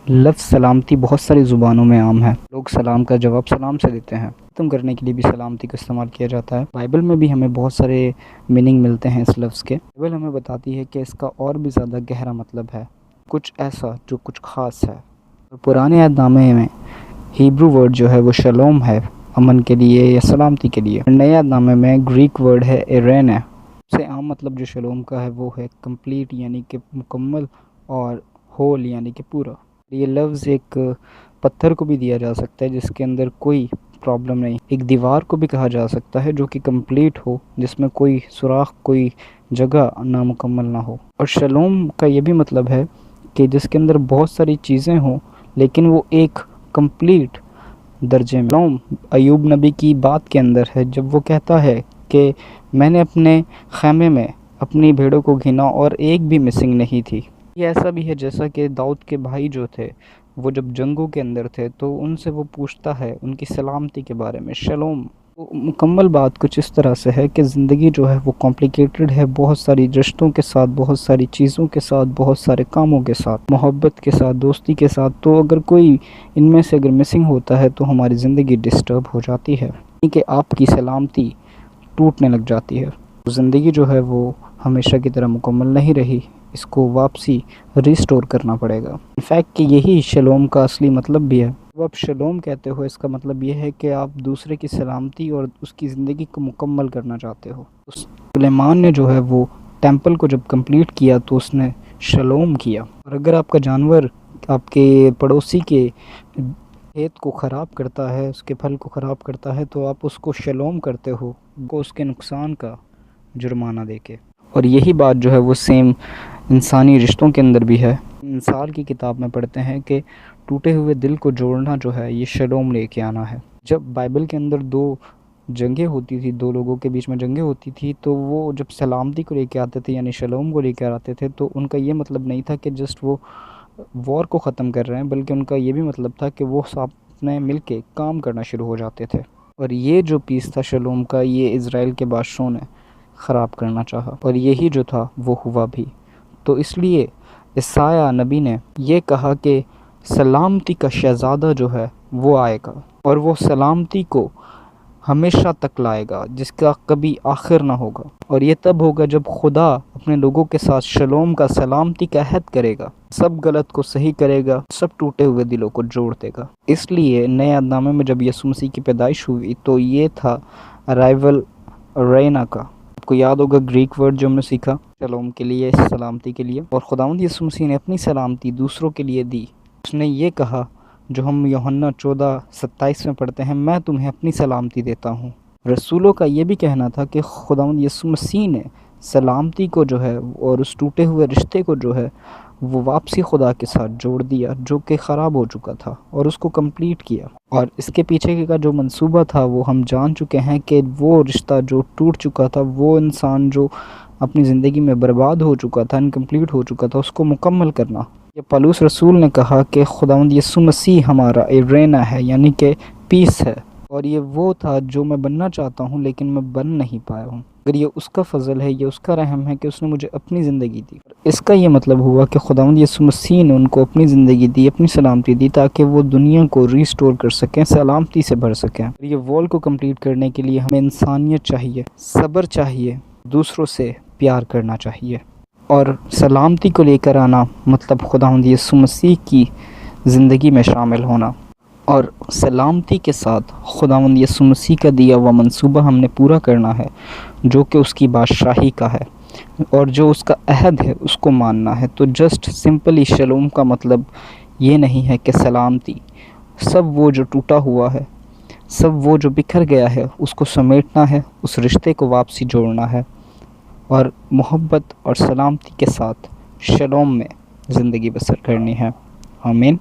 لفظ سلامتی بہت ساری زبانوں میں عام ہے۔ لوگ سلام کا جواب سلام سے دیتے ہیں۔ ختم کرنے کے لیے بھی سلامتی کا استعمال کیا جاتا ہے۔ بائبل میں بھی ہمیں بہت سارے میننگ ملتے ہیں اس لفظ کے۔ بائبل ہمیں بتاتی ہے کہ اس کا اور بھی زیادہ گہرا مطلب ہے، کچھ ایسا جو کچھ خاص ہے۔ اور پرانے عہد نامے میں ہیبرو ورڈ جو ہے وہ شلوم ہے، امن کے لیے یا سلامتی کے لیے۔ نئے عہد نامے میں گریک ورڈ ہے ایرین ہے۔ سب سے عام مطلب جو شلوم کا ہے وہ ہے کمپلیٹ، یعنی کہ مکمل، اور ہول یعنی کہ پورا۔ یہ لفظ ایک پتھر کو بھی دیا جا سکتا ہے جس کے اندر کوئی پرابلم نہیں، ایک دیوار کو بھی کہا جا سکتا ہے جو کہ کمپلیٹ ہو، جس میں کوئی سوراخ، کوئی جگہ نامکمل نہ ہو۔ اور شلوم کا یہ بھی مطلب ہے کہ جس کے اندر بہت ساری چیزیں ہوں لیکن وہ ایک کمپلیٹ درجے میں۔ شلوم ایوب نبی کی بات کے اندر ہے جب وہ کہتا ہے کہ میں نے اپنے خیمے میں اپنی بھیڑوں کو گنا اور ایک بھی مسنگ نہیں تھی۔ یہ ایسا بھی ہے جیسا کہ داؤد کے بھائی جو تھے وہ جب جنگوں کے اندر تھے تو ان سے وہ پوچھتا ہے ان کی سلامتی کے بارے میں، شلوم۔ مکمل بات کچھ اس طرح سے ہے کہ زندگی جو ہے وہ کمپلیکیٹڈ ہے، بہت ساری رشتوں کے ساتھ، بہت ساری چیزوں کے ساتھ، بہت سارے کاموں کے ساتھ، محبت کے ساتھ، دوستی کے ساتھ۔ تو اگر کوئی ان میں سے اگر مسنگ ہوتا ہے تو ہماری زندگی ڈسٹرب ہو جاتی ہے، یعنی کہ آپ کی سلامتی ٹوٹنے لگ جاتی ہے۔ زندگی جو ہے وہ ہمیشہ کی طرح مکمل نہیں رہی، اس کو واپسی ریسٹور کرنا پڑے گا۔ انفیکٹ کہ یہی شلوم کا اصلی مطلب بھی ہے۔ جب آپ شلوم کہتے ہو اس کا مطلب یہ ہے کہ آپ دوسرے کی سلامتی اور اس کی زندگی کو مکمل کرنا چاہتے ہو۔ سلیمان نے جو ہے وہ ٹیمپل کو جب کمپلیٹ کیا تو اس نے شلوم کیا۔ اور اگر آپ کا جانور آپ کے پڑوسی کے کھیت کو خراب کرتا ہے، اس کے پھل کو خراب کرتا ہے، تو آپ اس کو شلوم کرتے ہو، وہ اس کے نقصان کا جرمانہ دے کے۔ اور یہی بات جو ہے وہ سیم انسانی رشتوں کے اندر بھی ہے۔ انسان کی کتاب میں پڑھتے ہیں کہ ٹوٹے ہوئے دل کو جوڑنا جو ہے یہ شلوم لے کے آنا ہے۔ جب بائبل کے اندر دو جنگیں ہوتی تھی، دو لوگوں کے بیچ میں جنگیں ہوتی تھی، تو وہ جب سلامتی کو لے کے آتے تھے یعنی شلوم کو لے کے آتے تھے، تو ان کا یہ مطلب نہیں تھا کہ جسٹ وہ وار کو ختم کر رہے ہیں، بلکہ ان کا یہ بھی مطلب تھا کہ وہ ساتھ میں مل کے کام کرنا شروع ہو جاتے تھے۔ اور یہ جو پیس تھا شلوم کا، یہ اسرائیل کے بادشاہوں نے خراب کرنا چاہا، اور یہی جو تھا وہ ہوا بھی۔ تو اس لیے یسایہ نبی نے یہ کہا کہ سلامتی کا شہزادہ جو ہے وہ آئے گا، اور وہ سلامتی کو ہمیشہ تک لائے گا جس کا کبھی آخر نہ ہوگا۔ اور یہ تب ہوگا جب خدا اپنے لوگوں کے ساتھ شلوم کا، سلامتی کا عہد کرے گا، سب غلط کو صحیح کرے گا، سب ٹوٹے ہوئے دلوں کو جوڑ دے گا۔ اس لیے نئے عہد نامے میں جب یسوع مسیح کی پیدائش ہوئی تو یہ تھا ارائیول رینا کا۔ آپ کو یاد ہوگا گریک ورڈ جو ہم نے سیکھا شلوم کے لیے، سلامتی کے لیے۔ اور خداوند یسوع مسیح نے اپنی سلامتی دوسروں کے لیے دی۔ اس نے یہ کہا جو ہم یوحنا 14:27 میں پڑھتے ہیں، میں تمہیں اپنی سلامتی دیتا ہوں۔ رسولوں کا یہ بھی کہنا تھا کہ خداوند یسوع مسیح نے سلامتی کو جو ہے اور اس ٹوٹے ہوئے رشتے کو جو ہے وہ واپسی خدا کے ساتھ جوڑ دیا جو کہ خراب ہو چکا تھا، اور اس کو کمپلیٹ کیا۔ اور اس کے پیچھے کا جو منصوبہ تھا وہ ہم جان چکے ہیں کہ وہ رشتہ جو ٹوٹ چکا تھا، وہ انسان جو اپنی زندگی میں برباد ہو چکا تھا، انکمپلیٹ ہو چکا تھا، اس کو مکمل کرنا۔ یہ پالوس رسول نے کہا کہ خداوند یسوع مسیح ہمارا ایرینا ہے، یعنی کہ پیس ہے، اور یہ وہ تھا جو میں بننا چاہتا ہوں لیکن میں بن نہیں پایا ہوں۔ اگر یہ اس کا فضل ہے، یہ اس کا رحم ہے کہ اس نے مجھے اپنی زندگی دی۔ اس کا یہ مطلب ہوا کہ خداوند یسوع مسیح نے ان کو اپنی زندگی دی، اپنی سلامتی دی، تاکہ وہ دنیا کو ریسٹور کر سکیں، سلامتی سے بھر سکیں۔ یہ وال کو کمپلیٹ کرنے کے لیے ہمیں انسانیت چاہیے، صبر چاہیے، دوسروں سے پیار کرنا چاہیے۔ اور سلامتی کو لے کر آنا مطلب خداوند یسوع مسیح کی زندگی میں شامل ہونا، اور سلامتی کے ساتھ خداوند یسوع مسیح کا دیا ہوا منصوبہ ہم نے پورا کرنا ہے جو کہ اس کی بادشاہی کا ہے، اور جو اس کا عہد ہے اس کو ماننا ہے۔ تو جسٹ سمپلی شلوم کا مطلب یہ نہیں ہے کہ سلامتی، سب وہ جو ٹوٹا ہوا ہے، سب وہ جو بکھر گیا ہے، اس کو سمیٹنا ہے، اس رشتے کو واپسی جوڑنا ہے، اور محبت اور سلامتی کے ساتھ شلوم میں زندگی بسر کرنی ہے۔ آمین۔